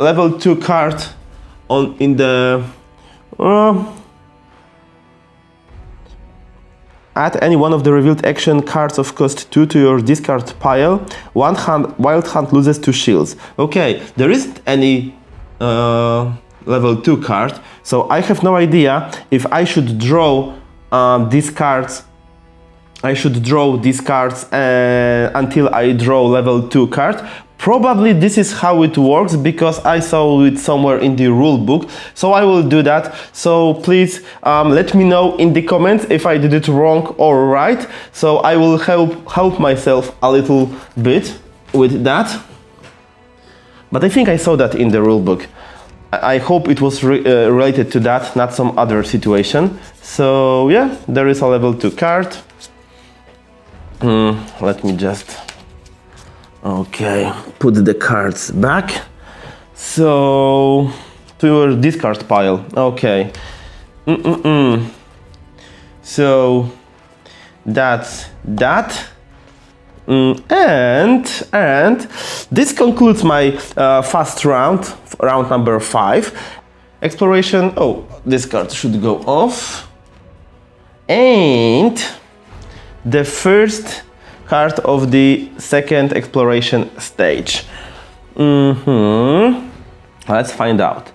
level 2 card in the add any one of the revealed action cards of cost 2 to your discard pile. Wild Hunt loses 2 shields. Okay, there isn't any level 2 card, so I have no idea if I should draw these cards. I should draw these cards until I draw level 2 card. Probably this is how it works because I saw it somewhere in the rule book, so I will do that. So please let me know in the comments if I did it wrong or right, so I will help myself a little bit with that. But I think I saw that in the rule book. I hope it was related to that, not some other situation. So yeah, there is a level 2 card. Let me just put the cards back. So to your discard pile. Okay. So that's that. And this concludes my fast round number 5. Exploration. Oh, this card should go off. And the first card of the second exploration stage. Let's find out.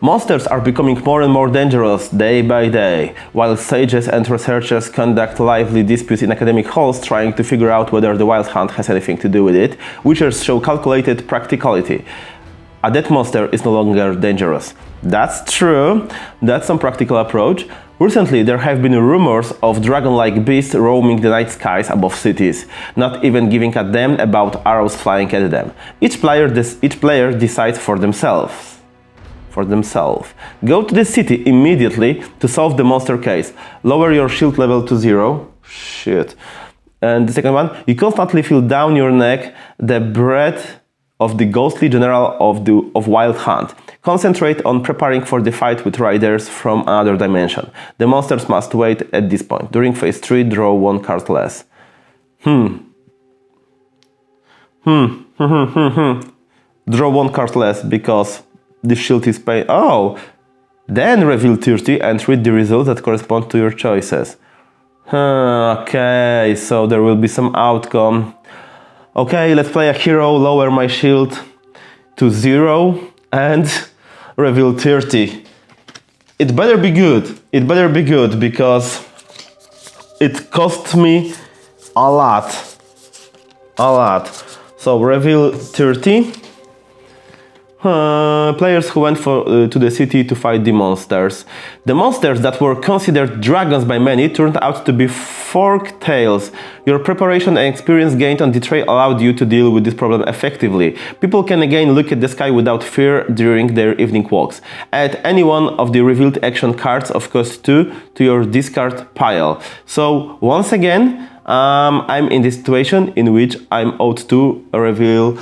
Monsters are becoming more and more dangerous day by day, while sages and researchers conduct lively disputes in academic halls trying to figure out whether the Wild Hunt has anything to do with it. Witchers show calculated practicality. A dead monster is no longer dangerous. That's true. That's some practical approach. Recently, there have been rumors of dragon-like beasts roaming the night skies above cities, not even giving a damn about arrows flying at them. Each player decides for themselves. Go to the city immediately to solve the monster case. Lower your shield level to 0. Shit. And the second one, you constantly feel down your neck the breath of the ghostly general of Wild Hunt. Concentrate on preparing for the fight with riders from another dimension. The monsters must wait at this point. During phase 3, draw 1 card less. Draw 1 card less because the shield is paid. Oh! Then reveal 30 and read the results that correspond to your choices. Okay, so there will be some outcome. Okay, let's play a hero, lower my shield to 0 and reveal 30. It better be good. It better be good because it cost me a lot. So reveal 30. Players who went to the city to fight the monsters. The monsters that were considered dragons by many turned out to be forked tails. Your preparation and experience gained on the trail allowed you to deal with this problem effectively. People can again look at the sky without fear during their evening walks. Add any one of the revealed action cards of cost 2 to your discard pile. So once again, I'm in the situation in which I'm owed to reveal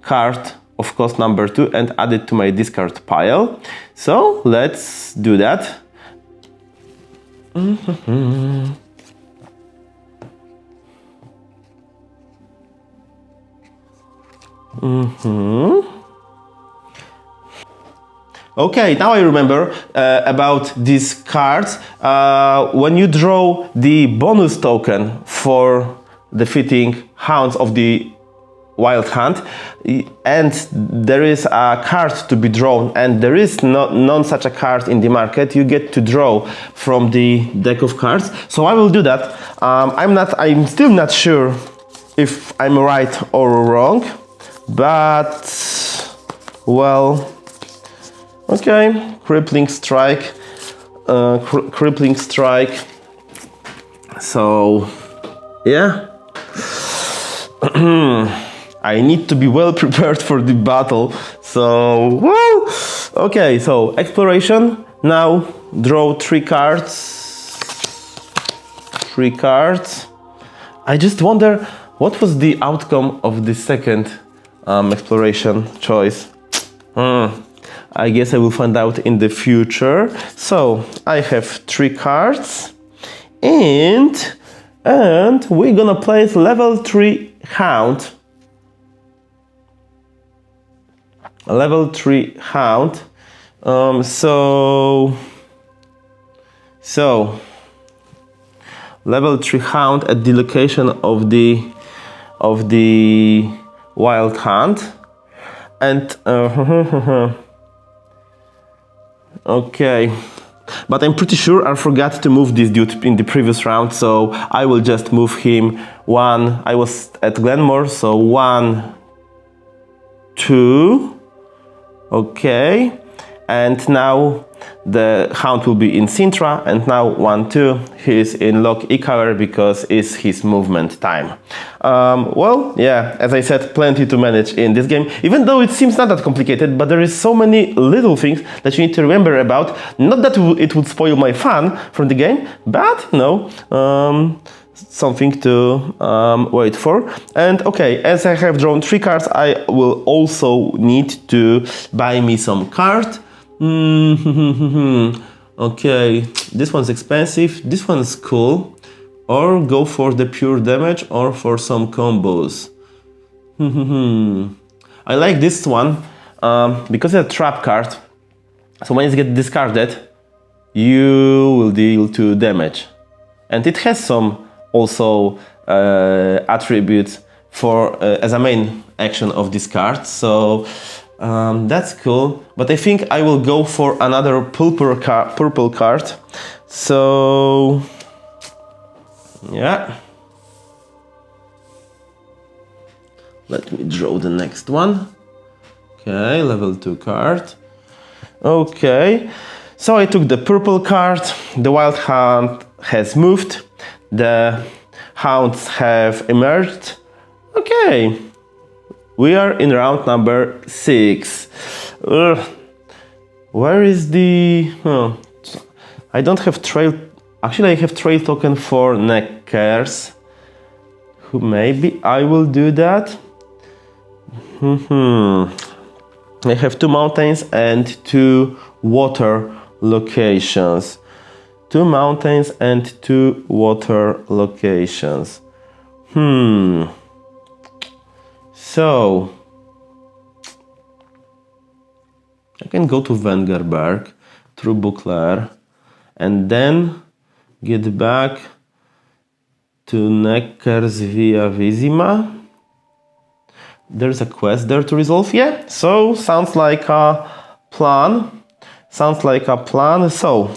card of cost number 2 and add it to my discard pile. So let's do that. Okay, now I remember about these cards. When you draw the bonus token for defeating hounds of the Wild Hunt, and there is a card to be drawn, and there is none such a card in the market, you get to draw from the deck of cards. So I will do that. I'm still not sure if I'm right or wrong, but well, okay, crippling strike. So yeah. I need to be well prepared for the battle. So, woo! Okay, so exploration. Now draw 3 cards. 3 cards. I just wonder what was the outcome of the second exploration choice. I guess I will find out in the future. So I have 3 cards, and we're gonna place level 3 hound. A level 3 hound. So level 3 hound at the location of the wild hunt, and okay, but I'm pretty sure I forgot to move this dude in the previous round, so I will just move him one. I was at Glenmore, so 1, 2, okay, and now the hound will be in Sintra, and now 1, 2, he's in Loch Icawer because it's his movement time. Well, yeah, as I said, plenty to manage in this game, even though it seems not that complicated, but there is so many little things that you need to remember about. Not that it would spoil my fun from the game, but something to wait for. And okay, as I have drawn 3 cards, I will also need to buy me some cards. Okay, this one's expensive, this one's cool, or go for the pure damage or for some combos. I like this one because it's a trap card, so when it gets discarded you will deal 2 damage, and it has some also attributes for as a main action of this card, so that's cool. But I think I will go for another purple card. So yeah, let me draw the next one. Okay, level 2 card. Okay, so I took the purple card. The wild hunt has moved. The hounds have emerged. Okay, we are in round number 6. Where is the... I don't have trail... Actually, I have trail token for Neckers. Maybe I will do that. I have 2 mountains and 2 water locations. 2 mountains and 2 water locations. So I can go to Vengerberg through Buckler and then get back to Neckers via Vizima. There's a quest there to resolve. Yeah, so sounds like a plan. So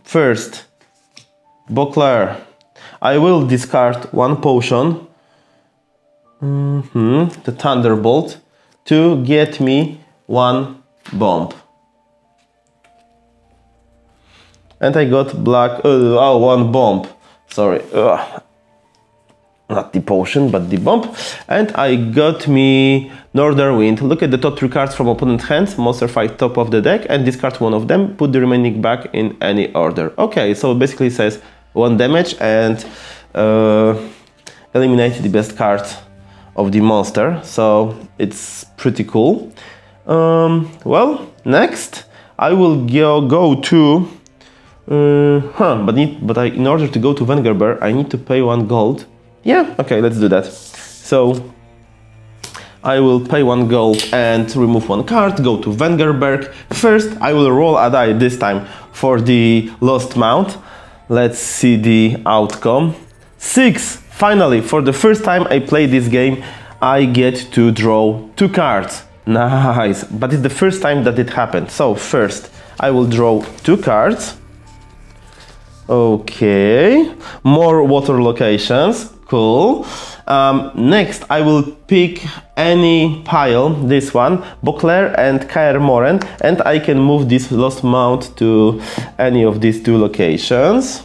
first, Buckler, I will discard 1 potion, the Thunderbolt, to get me 1 bomb. And I got black, 1 bomb, sorry, not the potion, but the bomb. And I got me Northern Wind. Look at the top 3 cards from opponent hands, monster fight top of the deck, and discard 1 of them, put the remaining back in any order. Okay, so basically it says 1 damage and eliminate the best card of the monster, so it's pretty cool. Well, next I will go to in order to go to Vengerberg I need to pay 1 gold. Yeah, okay, let's do that. So I will pay 1 gold and remove 1 card, go to Vengerberg. First I will roll a die, this time for the lost mount. Let's see the outcome. 6! Finally, for the first time I play this game, I get to draw 2 cards. Nice, but it's the first time that it happened. So first, I will draw 2 cards. Okay, more water locations, cool. Next, I will pick any pile, this one, Buckler and Kaer Moren, and I can move this lost mount to any of these 2 locations.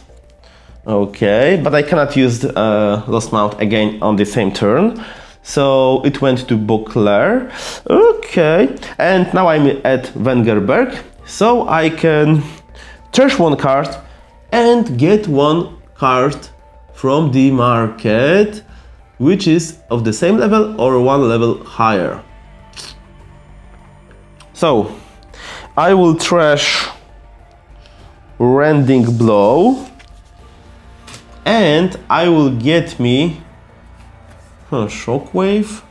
Okay, but I cannot use lost mount again on the same turn. So it went to Buckler. Okay, and now I'm at Vengerberg. So I can trash 1 card and get 1 card from the market, which is of the same level or 1 level higher. So I will trash Rending Blow. And I will get me Shockwave.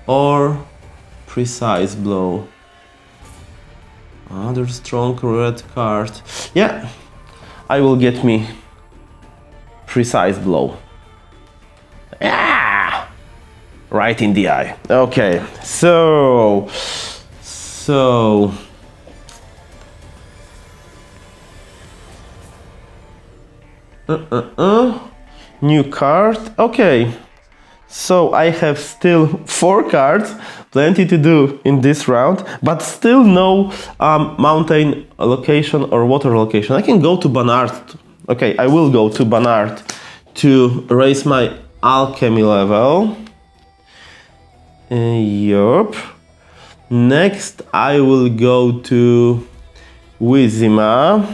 or precise blow. Another strong red card. Yeah, I will get me precise blow. Yeah! Right in the eye. Okay, so new card. Okay, so I have still 4 cards, plenty to do in this round, but still no mountain location or water location. I can go to Barnard. Okay, I will go to Barnard to raise my alchemy level. Yup. Next, I will go to Wizima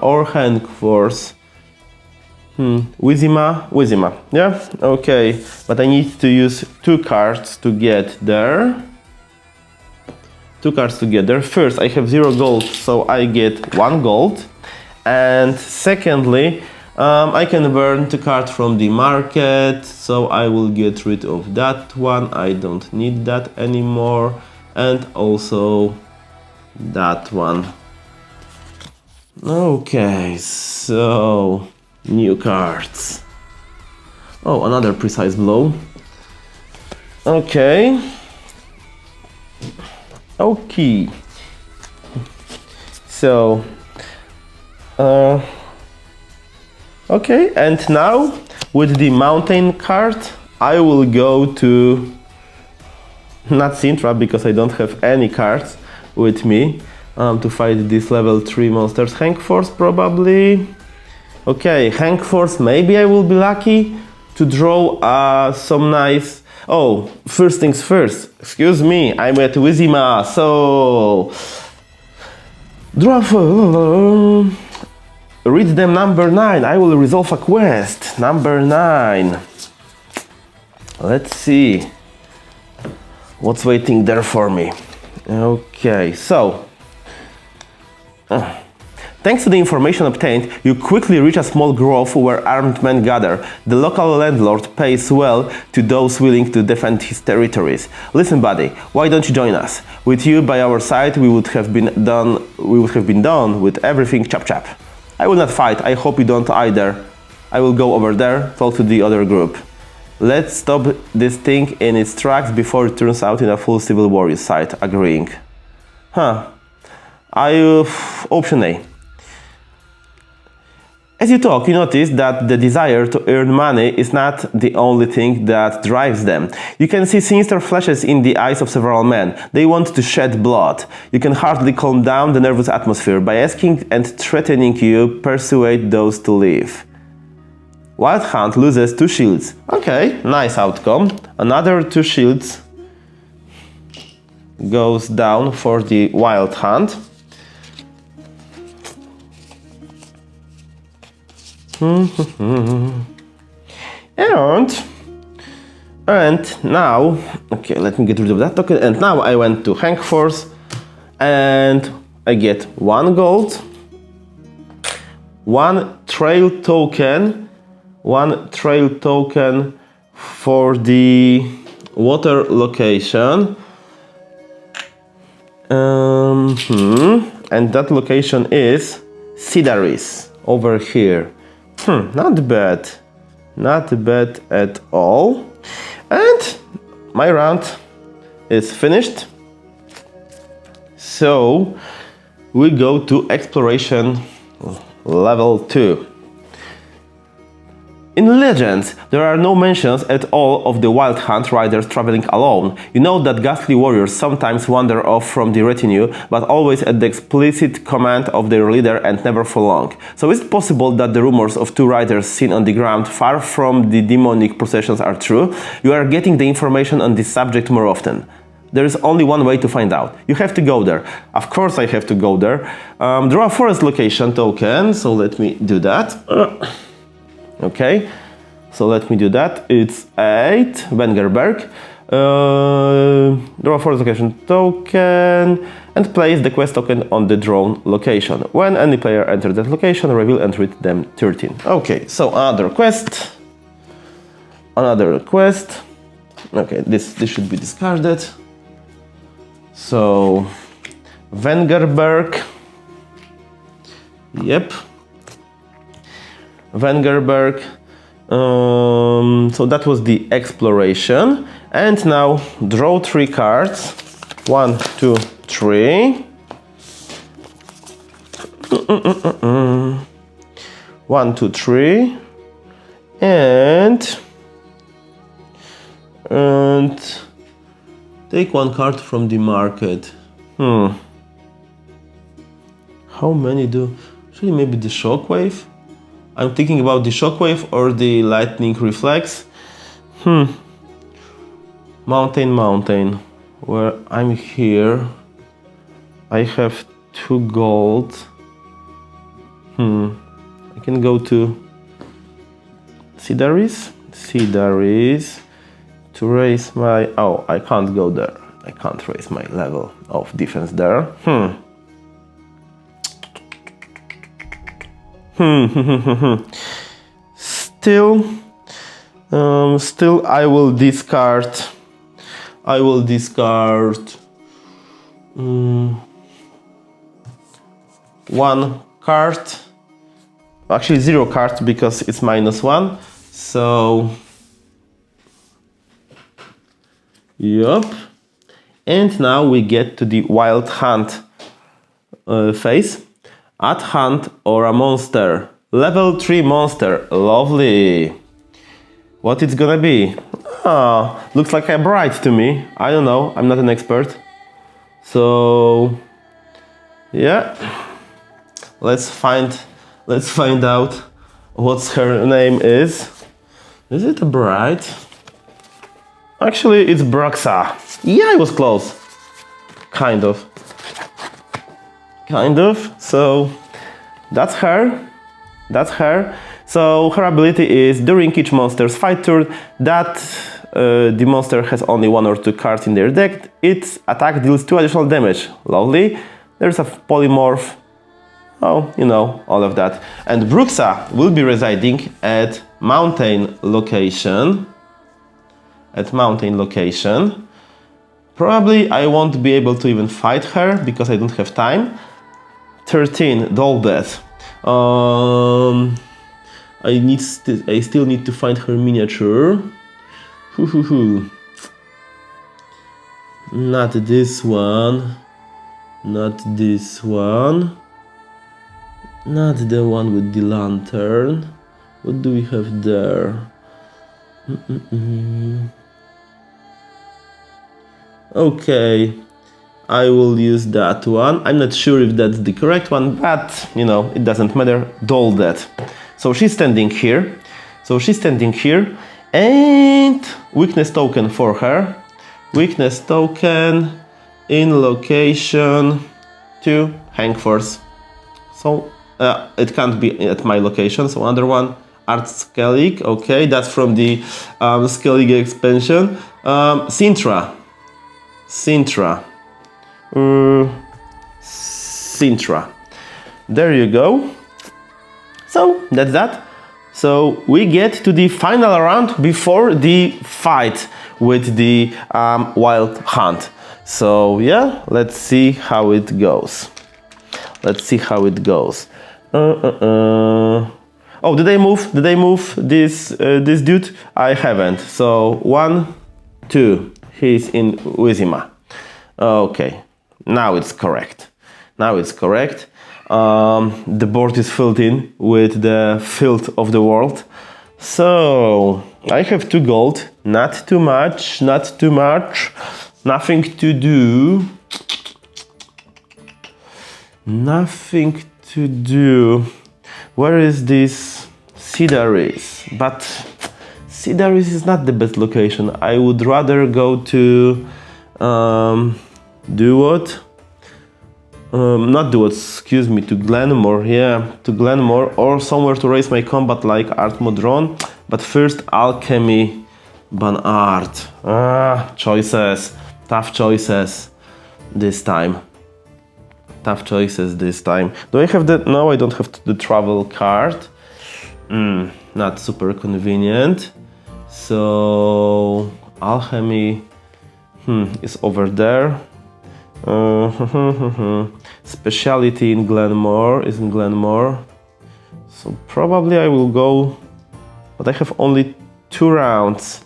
or Hangforce. Wizima. Yeah, okay. But I need to use 2 cards to get there. 2 cards to get there. First, I have 0 gold, so I get 1 gold. And secondly, I can burn 2 cards from the market, so I will get rid of that one. I don't need that anymore. And also that one. Okay, so new cards. Oh, another precise blow. Okay. Okay. So okay, and now with the mountain card I will go to not Sintra because I don't have any cards with me to fight this level 3 monsters. Hangforce probably. Okay, Hangforce, maybe I will be lucky to draw some nice... Oh, first things first, excuse me, I'm at Wizima, so... Draw for... Read them number 9, I will resolve a quest. Number 9. Let's see what's waiting there for me. Okay, so... Thanks to the information obtained, you quickly reach a small grove where armed men gather. The local landlord pays well to those willing to defend his territories. Listen, buddy, why don't you join us? With you by our side, we would have been done with everything chop. I will not fight, I hope you don't either. I will go over there, talk to the other group. Let's stop this thing in its tracks before it turns out in a full civil war, you sighed, agreeing. Option A. As you talk, you notice that the desire to earn money is not the only thing that drives them. You can see sinister flashes in the eyes of several men. They want to shed blood. You can hardly calm down the nervous atmosphere. By asking and threatening, you persuade those to leave. Wild Hunt loses 2 shields. Okay, nice outcome. Another 2 shields goes down for the Wild Hunt. And now, okay, let me get rid of that token. And now I went to Hangforce and I get 1 gold, 1 trail token, 1 trail token for the water location. And that location is Sidaris over here. Not bad. Not bad at all. And my round is finished. So we go to exploration level 2. In Legends, there are no mentions at all of the Wild Hunt riders traveling alone. You know that ghastly warriors sometimes wander off from the retinue, but always at the explicit command of their leader and never for long. So is it possible that the rumors of 2 riders seen on the ground far from the demonic processions are true? You are getting the information on this subject more often. There is only one way to find out. You have to go there. Of course I have to go there. Draw a forest location token, so let me do that. Okay, so let me do that. It's 8, Wengerberg. Draw a forest location token and place the quest token on the drawn location. When any player enters that location, reveal and read them 13. Okay, so another quest. Okay, this should be discarded. So, Vengerberg. Yep. Vengerberg. So that was the exploration. And now draw 3 cards. 1, 2, 3. 1, 2, 3. And take 1 card from the market. How many do? Actually, maybe the shockwave? I'm thinking about the shockwave or the lightning reflex. Mountain. Where I'm here, I have 2 gold. I can go to Sidaris to raise my... Oh, I can't go there. I can't raise my level of defense there. Still I will discard 1 card. Actually 0 cards because it's -1. So yep. And now we get to the wild hunt phase. Add hunt or a monster. Level 3 monster. Lovely. What it's gonna be? Looks like a bright to me. I don't know. I'm not an expert. So yeah. Let's find out what her name is. Is it a bright? Actually, it's Bruxa. Yeah, I was close. Kind of. So that's her. So her ability is during each monster's fight turn that the monster has only 1 or 2 cards in their deck, its attack deals 2 additional damage. Lovely. There's a polymorph. Oh, you know, all of that. And Bruxa will be residing at mountain location. Probably I won't be able to even fight her because I don't have time. 13, Doll Death. I still need to find her miniature. Not this one. Not the one with the lantern. What do we have there? Okay, I will use that one. I'm not sure if that's the correct one, but you know, it doesn't matter. Doll Death. So she's standing here. And weakness token for her. Weakness token in location to Hang Force. So it can't be at my location. So another one, Art Skellig. Okay, that's from the Skellig expansion. Sintra. There you go. So that's that. So we get to the final round before the fight with the wild hunt. So yeah, let's see how it goes. Oh, did I move this dude? I haven't. So 1, 2. He's in Wizima. Okay, now it's correct. The board is filled in with the filth of the world. So I have 2 gold. Not too much. Nothing to do. Where is this Sidaris? But Sidaris is not the best location. I would rather go to to Glenmore. Yeah, to Glenmore or somewhere to raise my combat like Art Modron. But first, Alchemy, ban Art. Tough choices this time. Do I have that? No, I don't have the travel card. Not super convenient. So Alchemy is over there. Speciality in Glenmore is in Glenmore. So probably I will go, but I have only 2 rounds.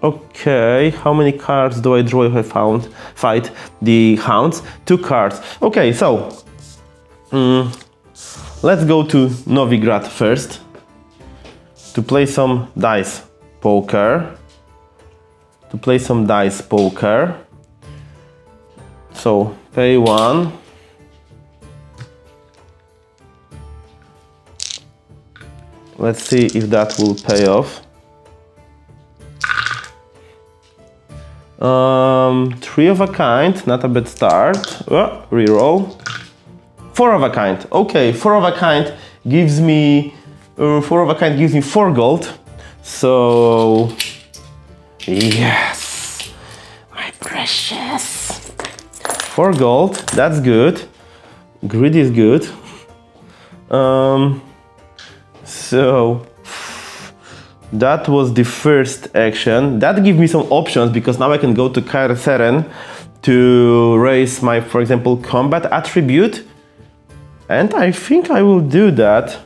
Okay, how many cards do I draw if I fight the hounds? 2 cards. Okay, so let's go to Novigrad first to play some dice poker. So pay 1. Let's see if that will pay off. 3 of a kind, not a bad start. Reroll. 4 of a kind. Okay, 4 of a kind gives me 4 gold. So yes, my precious. 4 gold. That's good. Greed is good. So that was the first action. That gives me some options because now I can go to Karseren to raise my, for example, combat attribute. And I think I will do that.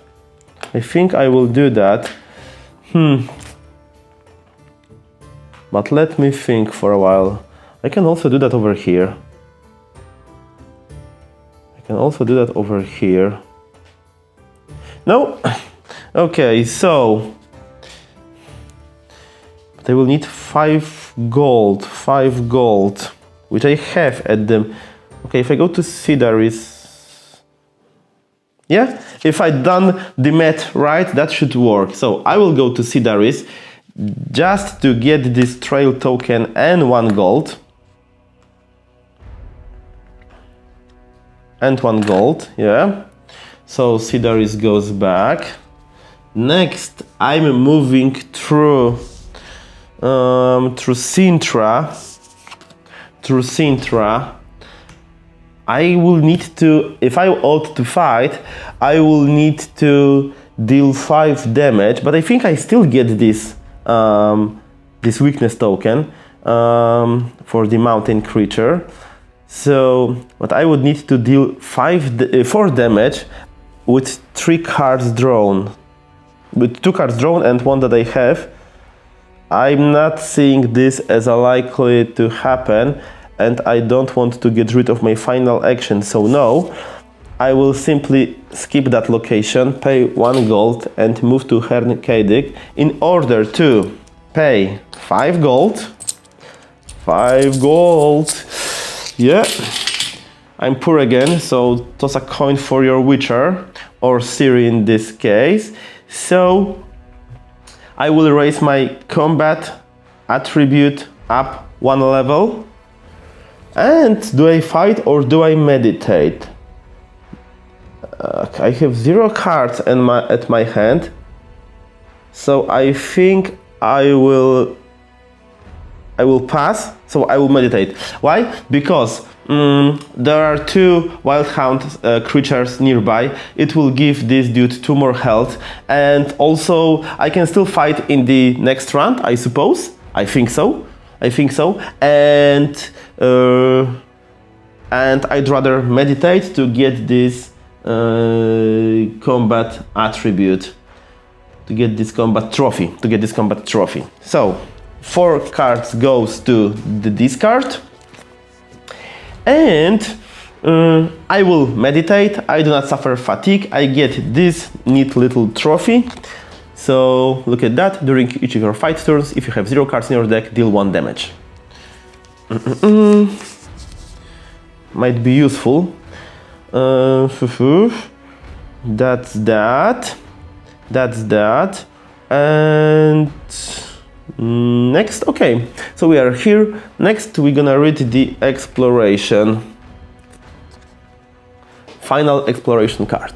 But let me think for a while. I can also do that over here. No? Okay, so they will need 5 gold, which I have at them. Okay, if I go to Sidaris, yeah, if I done the math right, that should work. So I will go to Sidaris just to get this trail token and 1 gold. Yeah. So Sidaris goes back. Next, I'm moving through Sintra. I will need to, if I ought to fight, I will need to deal 5 damage, but I think I still get this this weakness token for the mountain creature. So, but I would need to deal 4 damage with 3 cards drawn. With 2 cards drawn and 1 that I have. I'm not seeing this as a likely to happen, and I don't want to get rid of my final action, so no. I will simply skip that location, pay 1 gold and move to Hernkadig in order to pay 5 gold. 5 gold. Yeah. I'm poor again, so toss a coin for your Witcher, or Ciri in this case. So I will raise my combat attribute up 1 level. And do I fight or do I meditate? I have 0 cards at my hand, so I think I will pass. So I will meditate. Why? Because there are 2 wild hound creatures nearby. It will give this dude 2 more health, and also I can still fight in the next round, I suppose. I think so. And I'd rather meditate to get this combat attribute, to get this combat trophy. So 4 cards goes to the discard, and I will meditate. I do not suffer fatigue. I get this neat little trophy. So look at that. During each of your fight turns, if you have 0 cards in your deck, deal 1 damage. Might be useful. That's that. And next, okay. So we are here. Next, we're gonna read the exploration. Final exploration card.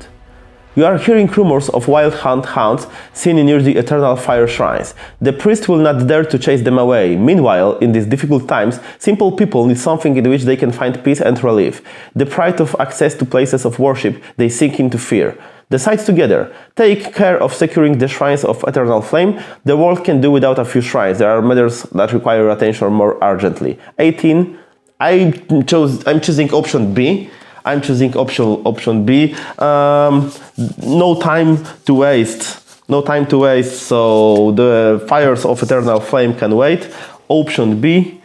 You are hearing rumors of wild hunt hounds seen near the eternal fire shrines. The priest will not dare to chase them away. Meanwhile, in these difficult times, simple people need something in which they can find peace and relief. Deprived of access to places of worship, they sink into fear. Decide together. Take care of securing the shrines of eternal flame. The world can do without a few shrines. There are matters that require attention more urgently. 18. I'm choosing option B. I'm choosing option B. No time to waste. No time to waste. So the fires of eternal flame can wait. Option B.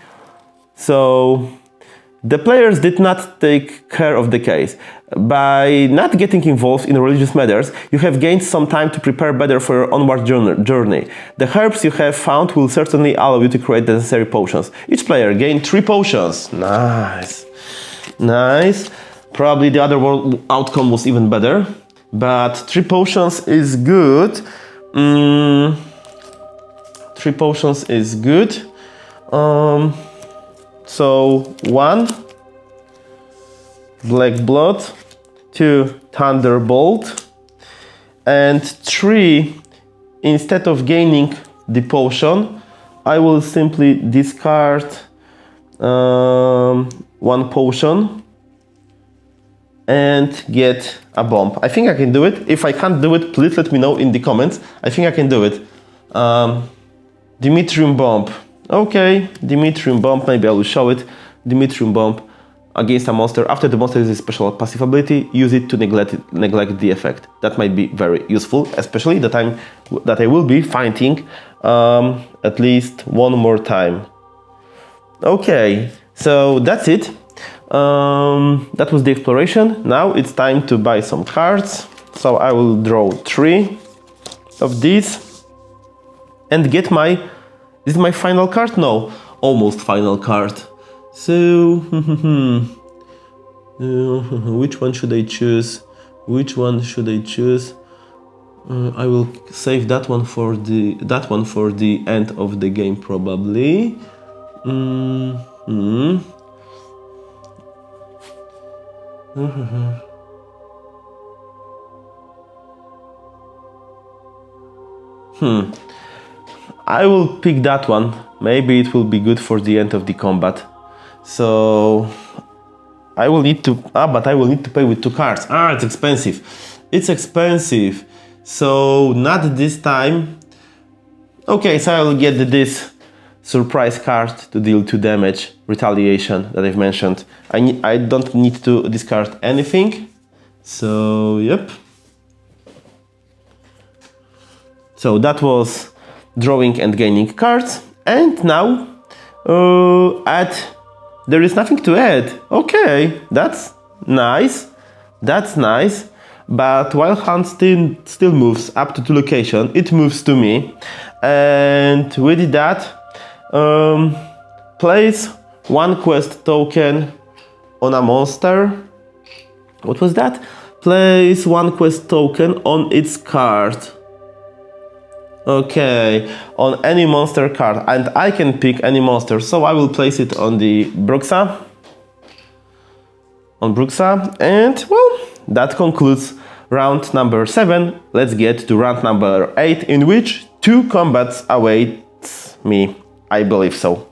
So the players did not take care of the case. By not getting involved in religious matters, you have gained some time to prepare better for your onward journey. The herbs you have found will certainly allow you to create the necessary potions. Each player gained 3 potions. Nice. Nice. Probably the other outcome was even better, but 3 potions is good. 3 potions is good. So 1 black blood, 2 thunderbolt, and 3, instead of gaining the potion, I will simply discard 1 potion and get a bomb. I think I can do it. If I can't do it, please let me know in the comments. I think I can do it. Dimitrium bomb. Okay, Dimitrium bomb. Maybe I will show it. Dimitrium bomb against a monster. After the monster uses special passive ability, use it to neglect the effect. That might be very useful, especially the time that I will be fighting at least 1 more time. Okay, so that's it. That was the exploration. Now it's time to buy some cards. So I will draw 3 of these and get my... Is it my final card? No, almost final card. So which one should I choose? Which one should I choose? I will save that one for the end of the game probably. I will pick that one. Maybe it will be good for the end of the combat. So I will need to... but I will need to pay with 2 cards. It's expensive. It's expensive. So not this time. Okay, so I will get this surprise card to deal 2 damage, retaliation that I've mentioned. I don't need to discard anything. So, yep. So that was drawing and gaining cards. And now, there is nothing to add. Okay, that's nice. That's nice. But Wild Hunt still moves up to 2 locations. It moves to me. And with that, place 1 quest token on a monster. What was that? Place 1 quest token on its card. Okay, on any monster card, and I can pick any monster, so I will place it on the Bruxa. And well, that concludes round number 7. Let's get to round number 8, in which 2 combats await me. I believe so.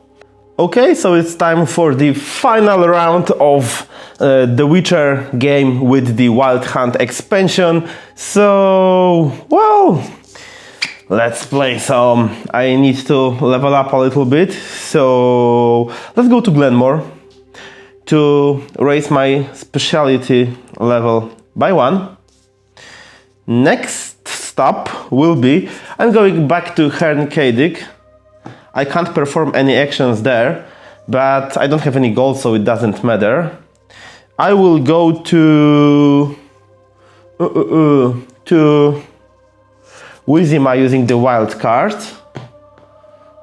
Okay, so it's time for the final round of the Witcher game with the Wild Hunt expansion. So, well, let's play some. I need to level up a little bit. So, let's go to Glenmore to raise my specialty level by 1. Next stop will be, I'm going back to Herne Cadic. I can't perform any actions there, but I don't have any gold, so it doesn't matter. I will go to Wizima using the wild card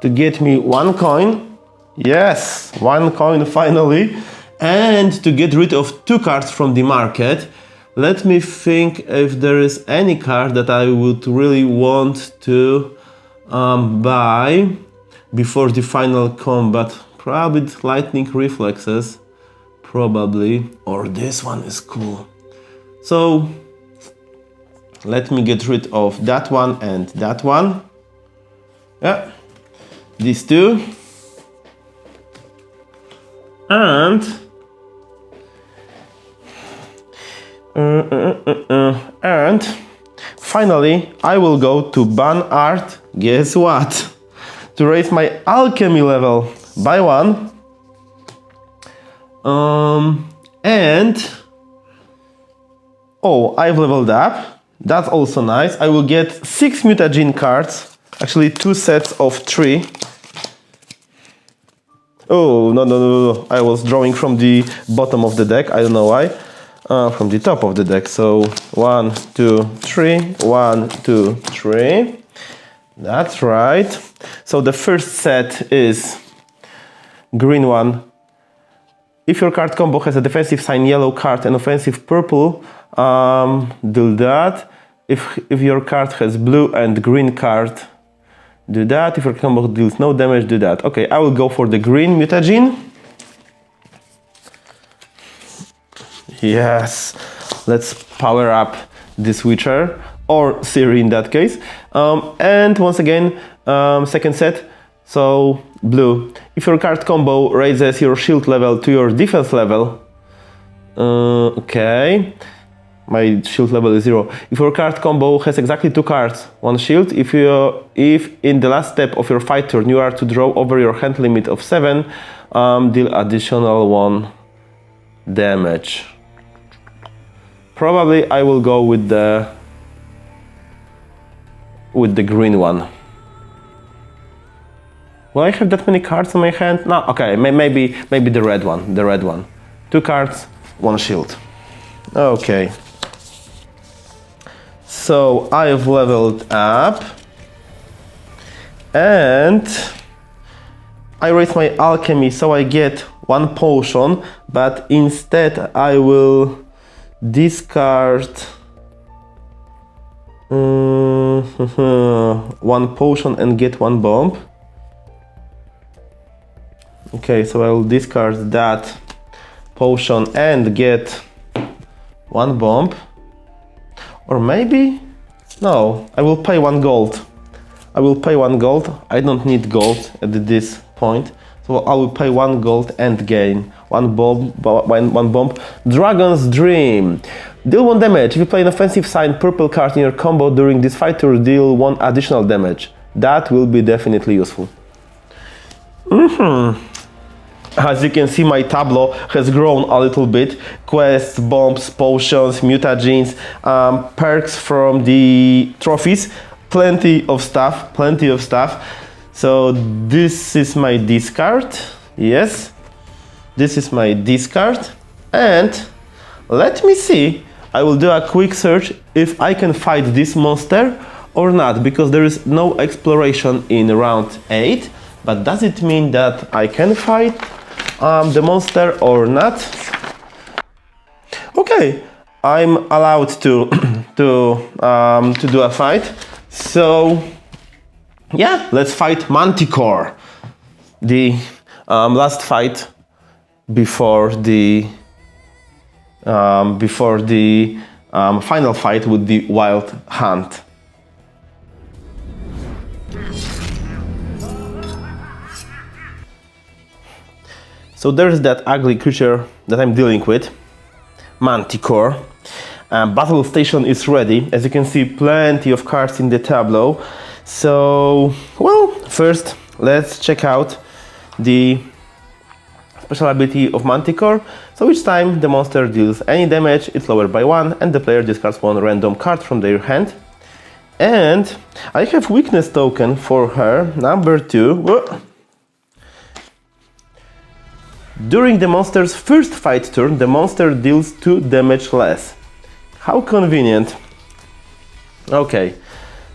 to get me 1 coin. Yes, 1 coin finally. And to get rid of 2 cards from the market. Let me think if there is any card that I would really want to buy before the final combat. Probably lightning reflexes, probably, or this one is cool. So Let me get rid of that one and that one. Yeah, these two. And finally, I will go to ban art. Guess what? To raise my alchemy level by 1. And oh, I've leveled up. That's also nice. I will get 6 mutagen cards. Actually, 2 sets of 3. Oh, no. I was drawing from the bottom of the deck. I don't know why. From the top of the deck. So 1, 2, 3. 1, 2, 3. That's right. So the first set is green one. If your card combo has a defensive sign yellow card and offensive purple, do that. If your card has blue and green card, do that. If your combo deals no damage, do that. Okay, I will go for the green mutagen. Yes, let's power up this Witcher, or Siri in that case. And once again, second set, so blue. If your card combo raises your shield level to your defense level, okay, my shield level is 0. If your card combo has exactly 2 cards, 1 shield, if in the last step of your fight turn you are to draw over your hand limit of 7, deal additional 1 damage. Probably I will go with the green one. Will I have that many cards in my hand? No, okay, maybe the red one. 2 cards, 1 shield. Okay. So I've leveled up and I raise my alchemy, so I get 1 potion, but instead I will discard 1 potion and get 1 bomb. Okay, so I will discard that potion and get 1 bomb. Or maybe, no, I will pay 1 gold. I don't need gold at this point. So I will pay 1 gold and gain 1 bomb. Dragon's Dream. Deal 1 damage. If you play an offensive sign purple card in your combo during this fight to deal 1 additional damage. That will be definitely useful. As you can see, my tableau has grown a little bit. Quests, bombs, potions, mutagens, perks from the trophies. Plenty of stuff. So this is my discard. Yes, this is my discard. And let me see. I will do a quick search if I can fight this monster or not, because there is no exploration in round 8. But does it mean that I can fight the monster or not? Okay, I'm allowed to do a fight. So yeah, let's fight Manticore. The last fight before the final fight with the Wild Hunt. So there's that ugly creature that I'm dealing with, Manticore. Battle station is ready. As you can see, plenty of cards in the tableau. So, well, first let's check out the special ability of Manticore. So each time the monster deals any damage, it's lowered by 1 and the player discards 1 random card from their hand. And I have weakness token for her, number 2. During the monster's first fight turn, the monster deals 2 damage less. How convenient. Okay,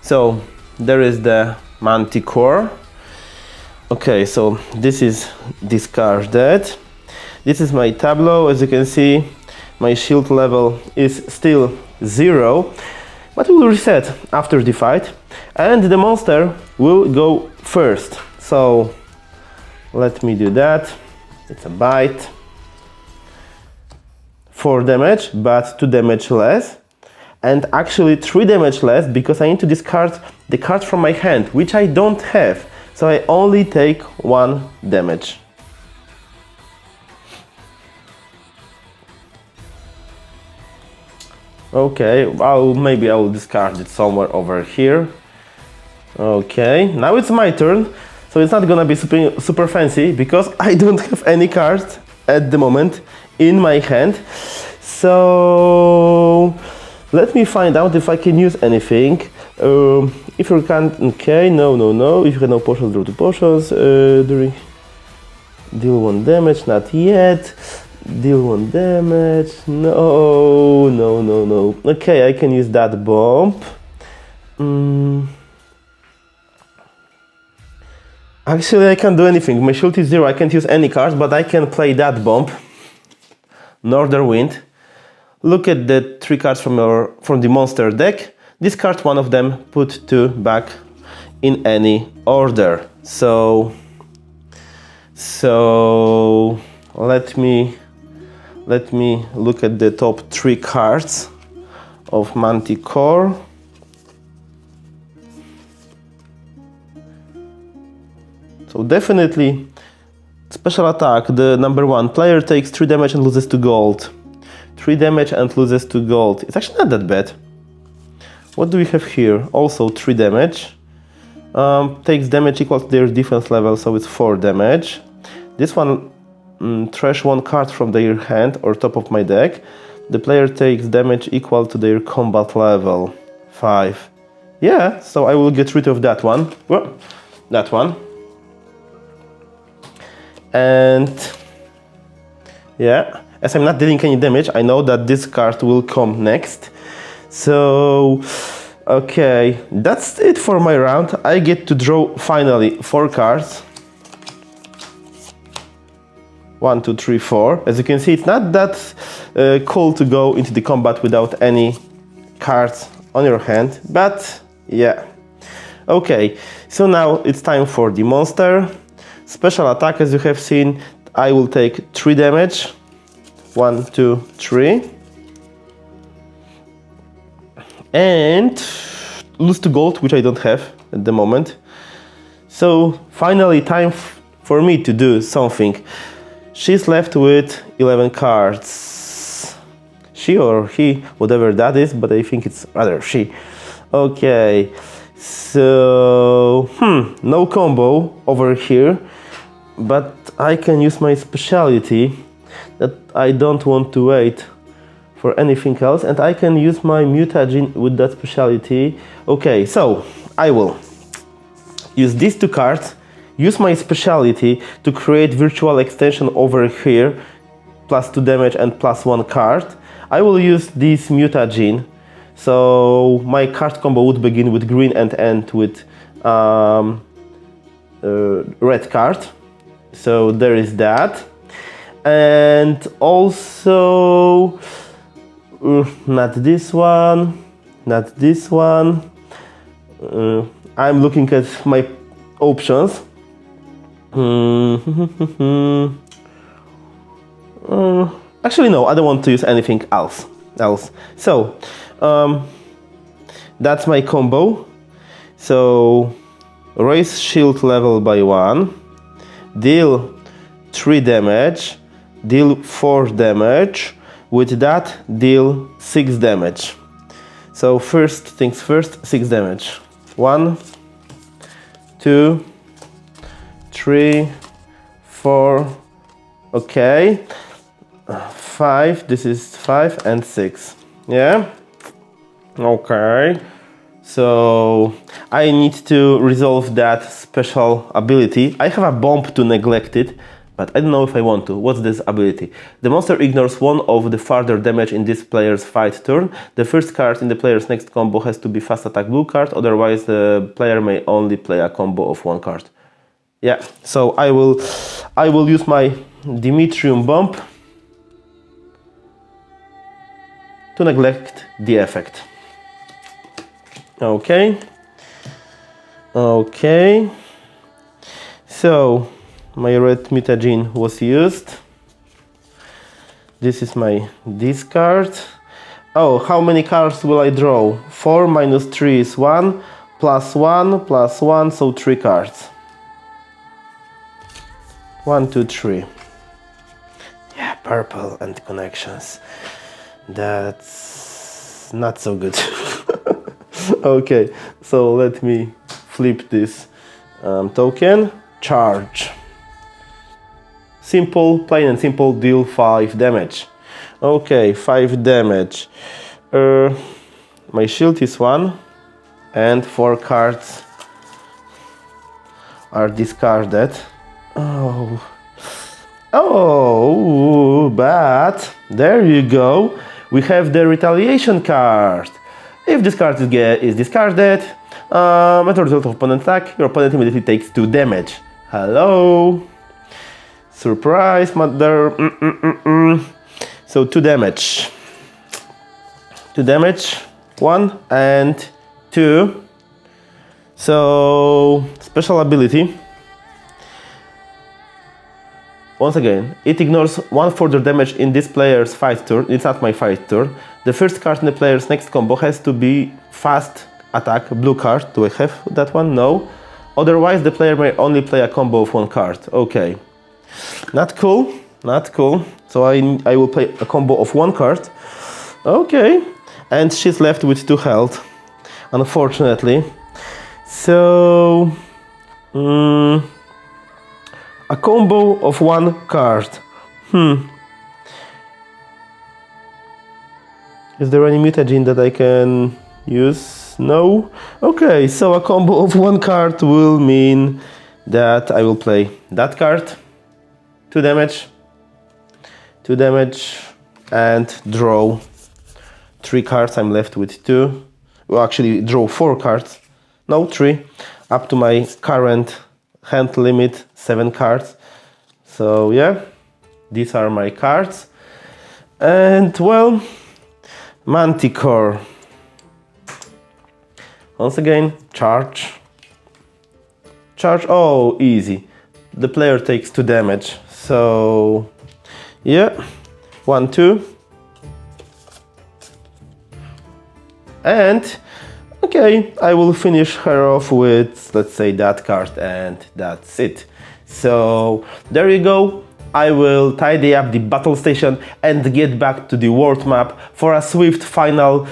so there is the Manticore. Okay, so this is discarded. This is my tableau. As you can see, my shield level is still 0, but it will reset after the fight. And the monster will go first. So let me do that. It's a bite. 4 damage, but 2 damage less. and actually 3 damage less because I need to discard the card from my hand, which I don't have. So I only take 1 damage. Okay, maybe I will discard it somewhere over here. Okay, now it's my turn. So it's not gonna be super fancy because I don't have any cards at the moment in my hand. So let me find out if I can use anything. If you can't, okay, no. If you have no potions, draw 2 potions. Deal 1 damage, not yet. Deal 1 damage, no. Okay, I can use that bomb. Actually, I can't do anything. My shield is 0, I can't use any cards, but I can play that bomb. Northern Wind. Look at the 3 cards from the monster deck. Discard 1 of them, put 2 back in any order. So let me look at the top 3 cards of Manticore. So definitely special attack, the number 1. Player takes 3 damage and loses 2 gold. 3 damage and loses 2 gold. It's actually not that bad. What do we have here? Also 3 damage. Takes damage equal to their defense level, so it's 4 damage. This one, trash 1 card from their hand or top of my deck. The player takes damage equal to their combat level. 5. Yeah, so I will get rid of that one. Well, that one. And yeah, as I'm not dealing any damage, I know that this card will come next. So, okay, that's it for my round. I get to draw finally 4 cards. 1, 2, 3, 4. As you can see, it's not that cool to go into the combat without any cards on your hand, but yeah. Okay, so now it's time for the monster. Special attack, as you have seen, I will take 3 damage. 1, 2, 3. And lose 2 gold, which I don't have at the moment. So finally time for me to do something. She's left with 11 cards. She or he, whatever that is, but I think it's rather she. Okay, so no combo over here, but I can use my specialty that I don't want to wait for anything else, and I can use my mutagen with that specialty. Okay, so I will use these 2 cards, use my specialty to create virtual extension over here, plus 2 damage and plus 1 card. I will use this mutagen, so my card combo would begin with green and end with red card. So there is that. And also not this one, not this one. I'm looking at my options. Actually no, I don't want to use anything else. So that's my combo. So raise shield level by 1, deal 3 damage, deal 4 damage, with that deal 6 damage. So first things first, 6 damage. 1, 2, 3, 4, okay, 5, this is 5 and 6, yeah, okay. So I need to resolve that special ability. I have a bomb to neglect it, but I don't know if I want to. What's this ability? The monster ignores 1 of the further damage in this player's fight turn. The first card in the player's next combo has to be fast attack blue card, otherwise the player may only play a combo of 1 card. Yeah, so I will use my Dimitrium bomb to neglect the effect. Okay. Okay. So my red mutagen was used. This is my discard. Oh, how many cards will I draw? 4 minus 3 is 1, plus 1, plus 1, so 3 cards. 1, 2, 3. Yeah, purple and connections. That's not so good. Okay, so let me flip this token. Charge. Simple, plain and simple, deal 5 damage. Okay, 5 damage. My shield is 1 and 4 cards are discarded. Oh, but there you go. We have the retaliation card. If this card is discarded, at the result of opponent attack, your opponent immediately takes 2 damage. Hello. Surprise, mother. So 2 damage. 2 damage. 1 and 2. So special ability. Once again, it ignores 1 further damage in this player's fight turn. It's not my fight turn. The first card in the player's next combo has to be fast attack, blue card. Do I have that one? No. Otherwise, the player may only play a combo of 1 card. Okay. Not cool. Not cool. So I will play a combo of 1 card. Okay. And she's left with 2 health, unfortunately. So... a combo of 1 card. Is there any mutagen that I can use? No? Okay, so a combo of 1 card will mean that I will play that card. 2 damage. 2 damage. And draw 3 cards. I'm left with 2. Well, actually, draw 4 cards. No, 3. Up to my current hand limit, 7 cards. So yeah, these are my cards. And well, Manticore. Once again, charge. Charge, oh, easy. The player takes 2 damage. So yeah, 1, 2. And okay, I will finish her off with, let's say, that card, and that's it. So there you go. I will tidy up the battle station and get back to the world map for a swift final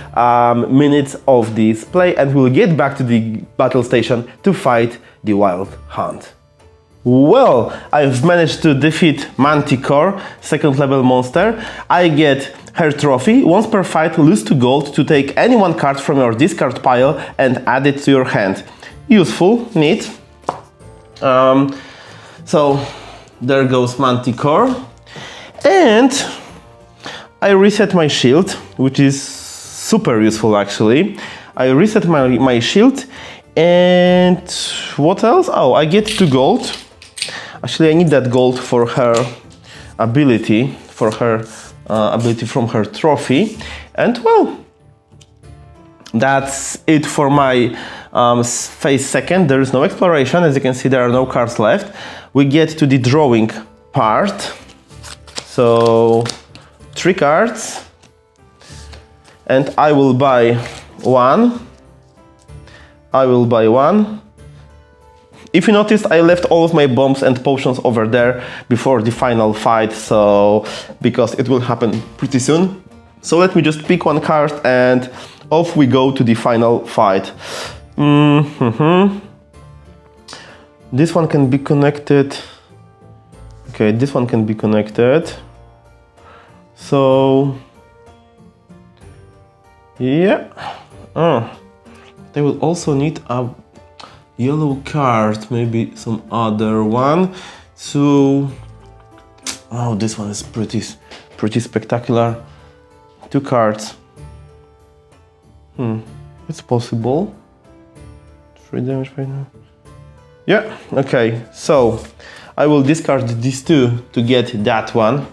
minutes of this play, and we'll get back to the battle station to fight the Wild Hunt. Well, I've managed to defeat Manticore, 2nd level monster. I get her trophy. Once per fight, lose 2 gold to take any 1 card from your discard pile and add it to your hand. Useful, neat. So there goes Manticore. And I reset my shield, which is super useful actually. I reset my shield, and what else? Oh, I get 2 gold. Actually, I need that gold for her ability, ability from her trophy. And well, that's it for my phase 2nd. There is no exploration. As you can see, there are no cards left. We get to the drawing part. So 3 cards. And I will buy 1. I will buy 1. If you noticed, I left all of my bombs and potions over there before the final fight, so because it will happen pretty soon. So let me just pick 1 card and off we go to the final fight. This one can be connected. Okay, this one can be connected. So yeah. They will also need a yellow card, maybe some other one. So, oh, this one is pretty spectacular. 2 cards. It's possible. 3 damage right now. Yeah, okay. So I will discard these 2 to get that one.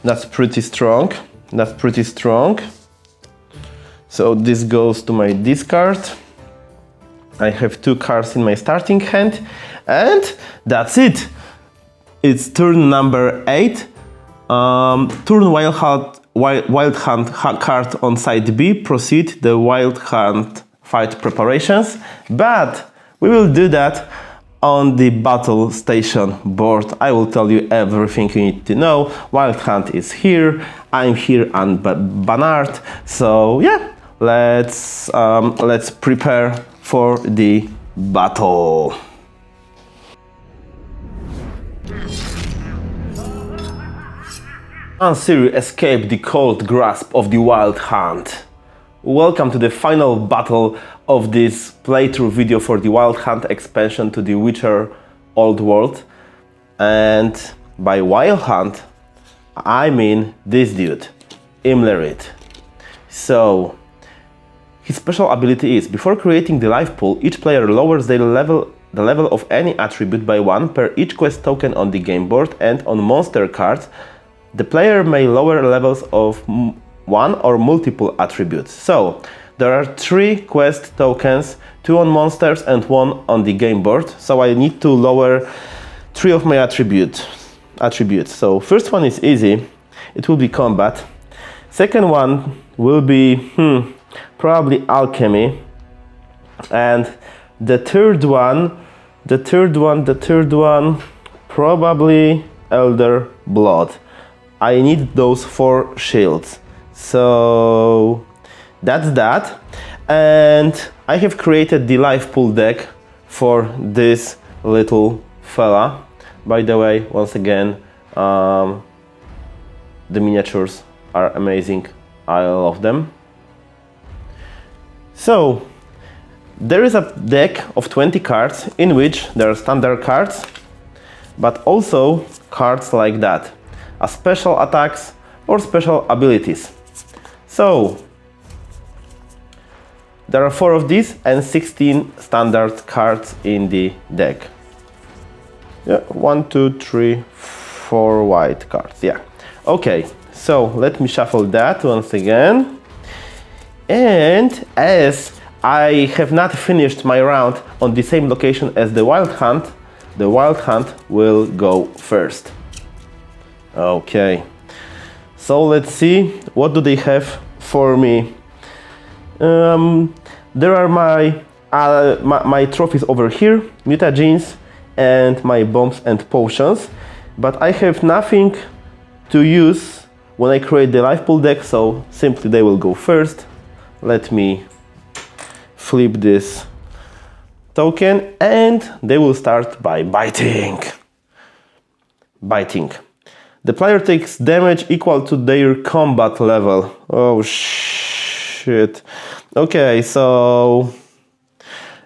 That's pretty strong. That's pretty strong. So this goes to my discard. I have 2 cards in my starting hand, and that's it. It's turn number 8. Turn wild hunt card on side B, proceed the wild hunt fight preparations, but we will do that on the battle station board. I will tell you everything you need to know. Wild hunt is here, I'm here and Bernard, so yeah, let's prepare for the battle. Ansiri escaped the cold grasp of the wild hunt. Welcome to the final battle of this playthrough video for the Wild Hunt expansion to The Witcher Old World. And by Wild Hunt, I mean this dude, Imlerith. So, his special ability is, before creating the life pool, each player lowers the level of any attribute by 1 per each quest token on the game board, and on monster cards, the player may lower levels of 1 or multiple attributes. So, there are 3 quest tokens, 2 on monsters and 1 on the game board. So I need to lower 3 of my attributes. So first one is easy, it will be combat. Second one will be probably alchemy. And the third one probably elder blood. I need those 4 shields. So that's that, and I have created the life pool deck for this little fella. By the way, once again, the miniatures are amazing, I love them. So there is a deck of 20 cards in which there are standard cards, but also cards like that, as special attacks or special abilities. So there are 4 of these and 16 standard cards in the deck. Yeah, 1, 2, 3, 4 white cards. Yeah. Okay, so let me shuffle that once again. And as I have not finished my round on the same location as the Wild Hunt will go first. Okay. So let's see, what do they have for me? There are my trophies over here, mutagens and my bombs and potions, but I have nothing to use when I create the life pool deck, so simply they will go first. Let me flip this token and they will start by biting. The player takes damage equal to their combat level. Oh shit. Okay, so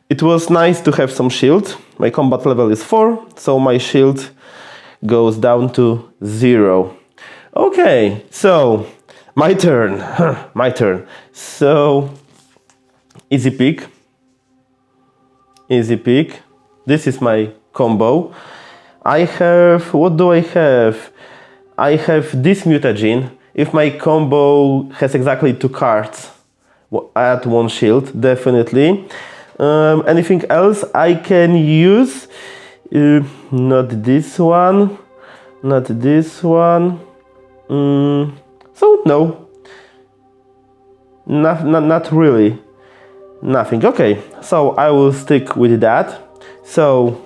it was nice to have some shield. My combat level is 4, so my shield goes down to 0. Okay, so my turn. My turn. So easy pick. This is my combo. I have, what do I have? I have this mutagen. If my combo has exactly 2 cards, add 1 shield, definitely. Anything else I can use? Not this one. So no. Not really. Nothing. Okay, so I will stick with that. So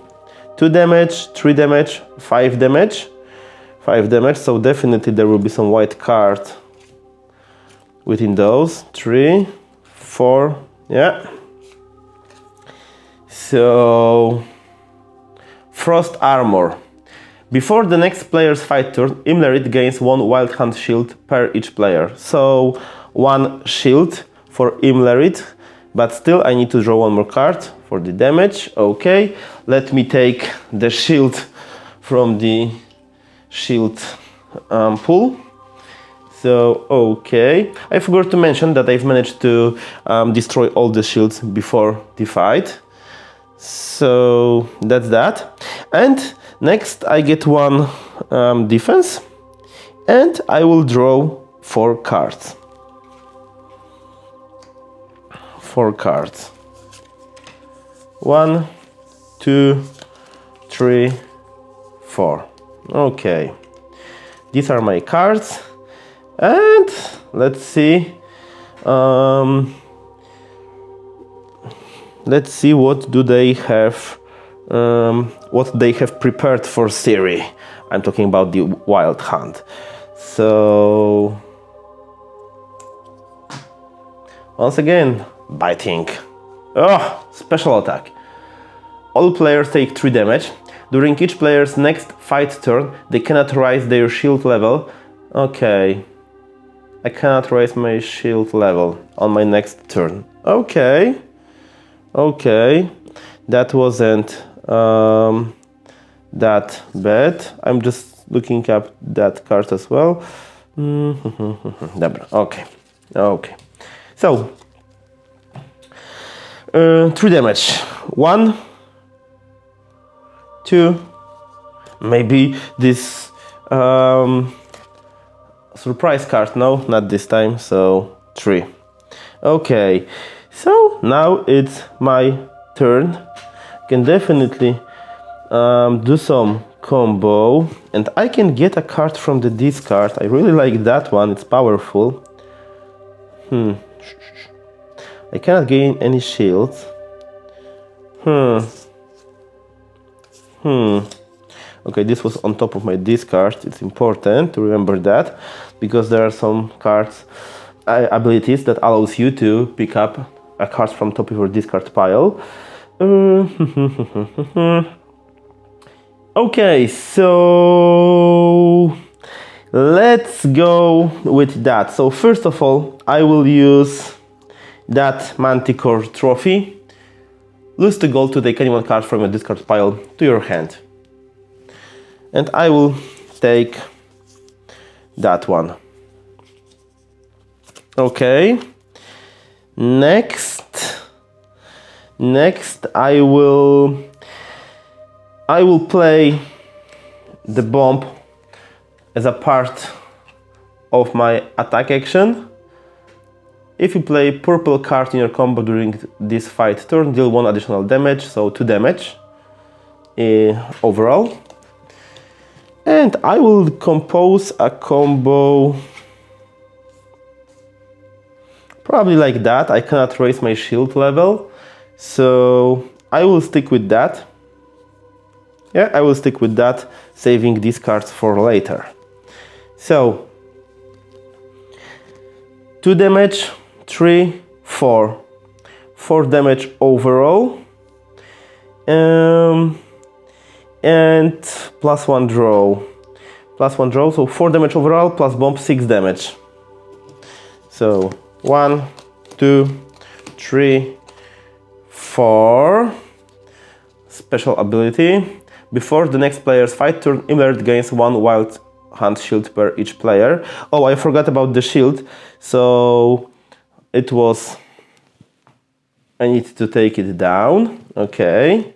2 damage, 3 damage, 5 damage. 5 damage, so definitely there will be some white card within those. 3, 4, yeah. So, Frost Armor. Before the next player's fight turn, Imlerith gains 1 Wild Hunt shield per each player. So, 1 shield for Imlerith, but still I need to draw 1 more card for the damage. Okay, let me take the shield from the shield pool. So, okay. I forgot to mention that I've managed to destroy all the shields before the fight. So, that's that. And next I get 1 defense. And I will draw 4 cards. 4 cards. 1, 2, 3, 4. Okay, these are my cards, And let's see. Let's see what do they have. What they have prepared for Siri. I'm talking about the Wild Hunt. So once again, biting. Oh, special attack. All players take 3 damage. During each player's next fight turn, they cannot raise their shield level. Okay. I cannot raise my shield level on my next turn. Okay. Okay. That wasn't that bad. I'm just looking up that card as well. Okay. Okay. So 3 damage. 1, 2. Maybe this surprise card. No, not this time. So 3. Okay. So now it's my turn. I can definitely do some combo, and I can get a card from the discard. I really like that one. It's powerful. I cannot gain any shields. Okay, this was on top of my discard. It's important to remember that, because there are some cards, abilities that allows you to pick up a card from top of your discard pile. Okay, so let's go with that. So first of all, I will use that Manticore trophy. Lose the gold to take any one card from your discard pile to your hand. And I will take that one. Okay. Next I will play the bomb as a part of my attack action. If you play purple card in your combo during this fight turn, deal 1 additional damage, so 2 damage overall. And I will compose a combo probably like that. I cannot raise my shield level, so I will stick with that. Yeah, I will stick with that, saving these cards for later. So 2 damage, 3, 4. 4 damage overall. And plus 1 draw. Plus 1 draw, so 4 damage overall, plus bomb 6 damage. So 1, 2, 3, 4. Special ability. Before the next player's fight turn, Imlerith gains 1 Wild Hunt shield per each player. Oh, I forgot about the shield. So it was... I need to take it down. Okay.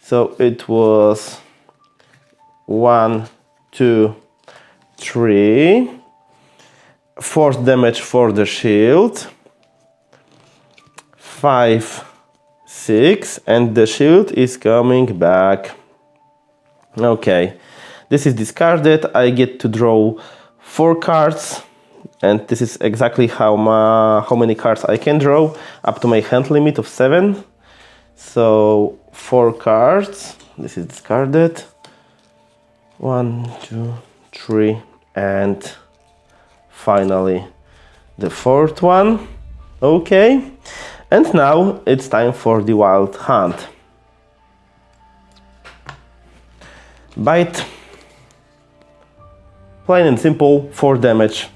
So it was 1, 2, 3. 4 damage for the shield. 5, 6. And the shield is coming back. Okay. This is discarded. I get to draw 4 cards. And this is exactly how many cards I can draw, up to my hand limit of 7. So 4 cards. This is discarded. 1, 2, 3, and finally the 4th one. Okay. And now it's time for the Wild Hunt. Bite. Plain and simple, 4 damage.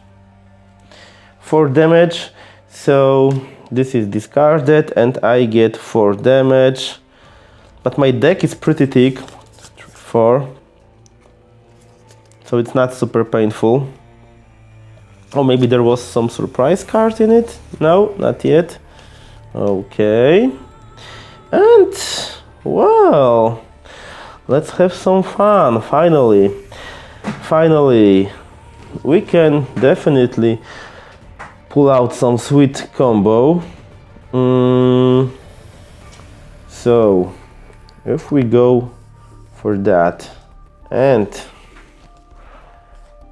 4 damage, so this is discarded and I get 4 damage. But my deck is pretty thick, 4. So it's not super painful. Oh, maybe there was some surprise card in it? No, not yet. Okay. And, well, let's have some fun, finally. Finally, we can definitely pull out some sweet combo. So, if we go for that and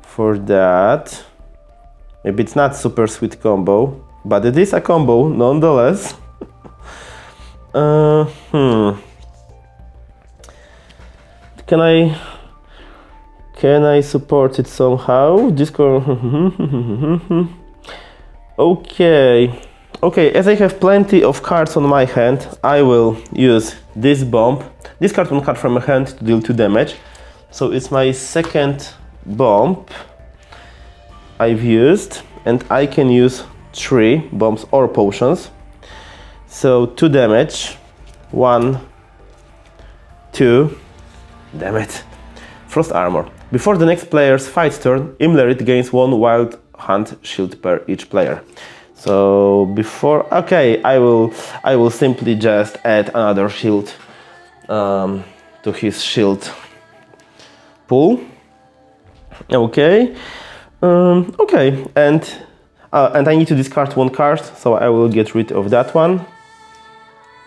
for that, Maybe it's not super sweet combo, but it is a combo nonetheless. Can I support it somehow? Discord. Okay, as I have plenty of cards on my hand, I will use this bomb. Discard one card from my hand to deal 2 damage. So it's my second bomb I've used, and I can use 3 bombs or potions. So 2 damage. 1, 2. Damn it. Frost armor. Before the next player's fight turn, Imlerith gains 1 wild hunt shield per each player. So before, okay, I will simply just add another shield to his shield pool. Okay, okay, and I need to discard 1 card, so I will get rid of that one.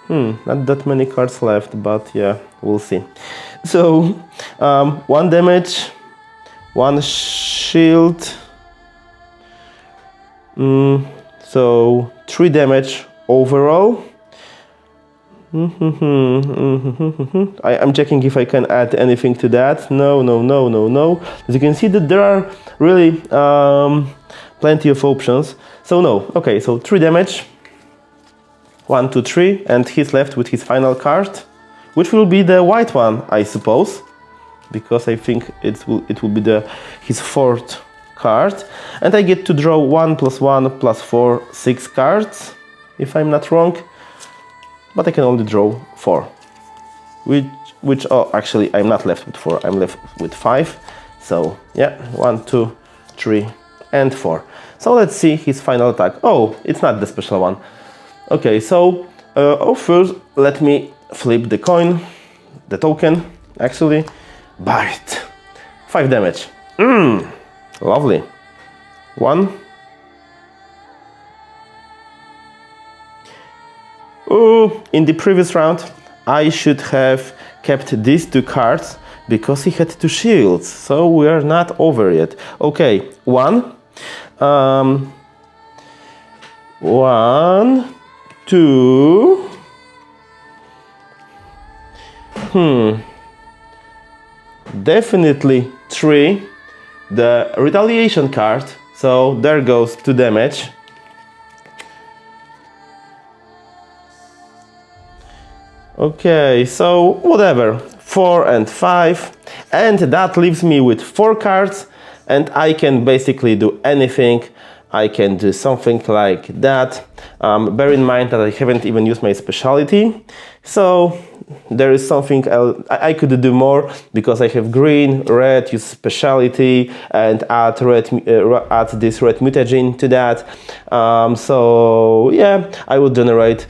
Not that many cards left, but yeah, we'll see. So 1 damage, 1 shield. So 3 damage overall. I'm checking if I can add anything to that. No. As you can see that there are really plenty of options. So no. Okay, so 3 damage. 1, 2, 3, and he's left with his final card, which will be the white one, I suppose, because I think it will be his 4th card, and I get to draw 1 + 1 + 4, 6 cards, if I'm not wrong, but I can only draw 4, which oh, actually I'm not left with 4, I'm left with 5, so yeah, 1, 2, 3, and 4. So let's see his final attack. Oh, it's not the special one. Okay, so first let me flip the coin, the token, actually, bite. 5 damage. Lovely. 1. In the previous round, I should have kept these 2 cards because he had 2 shields, so we are not over yet. Okay, 1. 1, 2. Definitely 3. The retaliation card, so there goes 2 damage. Okay, so whatever, 4 and 5, and that leaves me with 4 cards, and I can basically do anything. I can do something like that. Bear in mind that I haven't even used my specialty, so there is something else. I could do more because I have green, red, use specialty, and add this red mutagen to that. So yeah, I would generate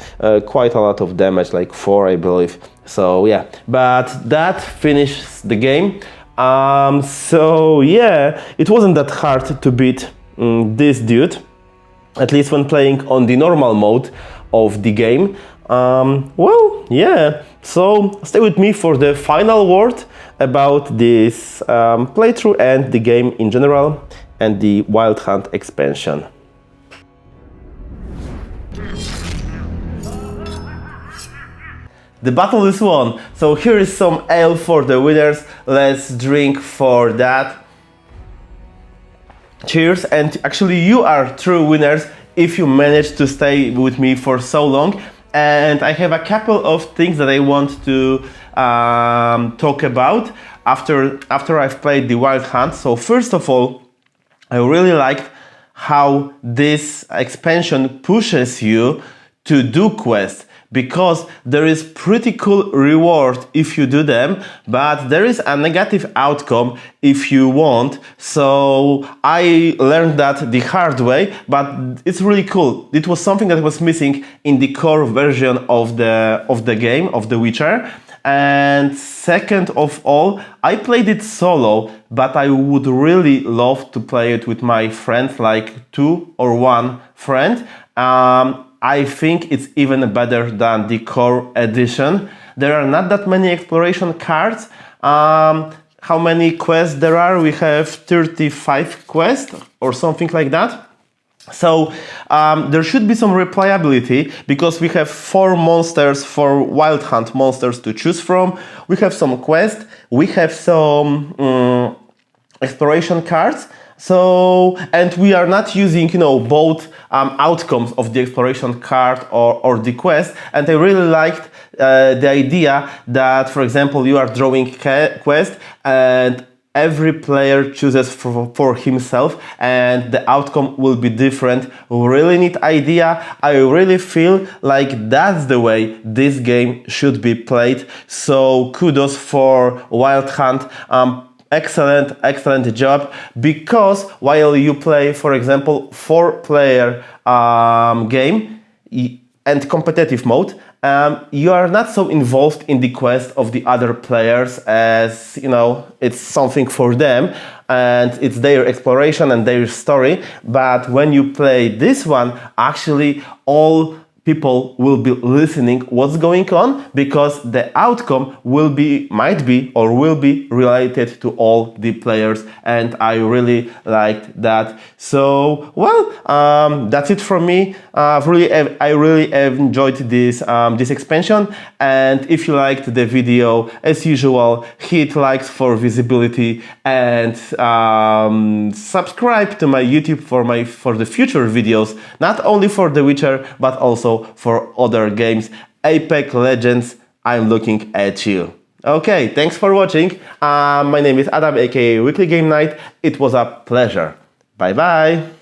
quite a lot of damage, like 4, I believe. So yeah, but that finishes the game. So yeah, it wasn't that hard to beat this dude, at least when playing on the normal mode of the game. Well, yeah, so stay with me for the final word about this playthrough and the game in general and the Wild Hunt expansion. The battle is won, so here is some ale for the winners. Let's drink for that. Cheers, and actually you are true winners if you managed to stay with me for so long. And I have a couple of things that I want to talk about after I've played the Wild Hunt. So first of all, I really liked how this expansion pushes you to do quests, because there is pretty cool reward if you do them, but there is a negative outcome if you won't. So I learned that the hard way, but it's really cool. It was something that was missing in the core version of the game, of The Witcher. And second of all, I played it solo, but I would really love to play it with my friends, like 2 or 1 friend. I think it's even better than the core edition. There are not that many exploration cards. How many quests there are? We have 35 quests or something like that. So there should be some replayability because we have 4 monsters, 4 Wild Hunt monsters to choose from. We have some quests, we have some exploration cards. So, and we are not using, both outcomes of the exploration card or the quest. And I really liked the idea that, for example, you are drawing quest and every player chooses for himself and the outcome will be different. Really neat idea. I really feel like that's the way this game should be played. So kudos for Wild Hunt. Excellent job, because while you play, for example, 4-player game and competitive mode, you are not so involved in the quest of the other players, as it's something for them and it's their exploration and their story. But when you play this one, actually all people will be listening what's going on, because the outcome might be related to all the players, and I really liked that. So that's it from me. I really enjoyed this expansion, and if you liked the video, as usual, hit likes for visibility and subscribe to my YouTube for the future videos, not only for The Witcher but also for other games. Apex Legends, I'm looking at you. Okay, thanks for watching. My name is Adam, aka Weekly Game Night. It was a pleasure. Bye bye.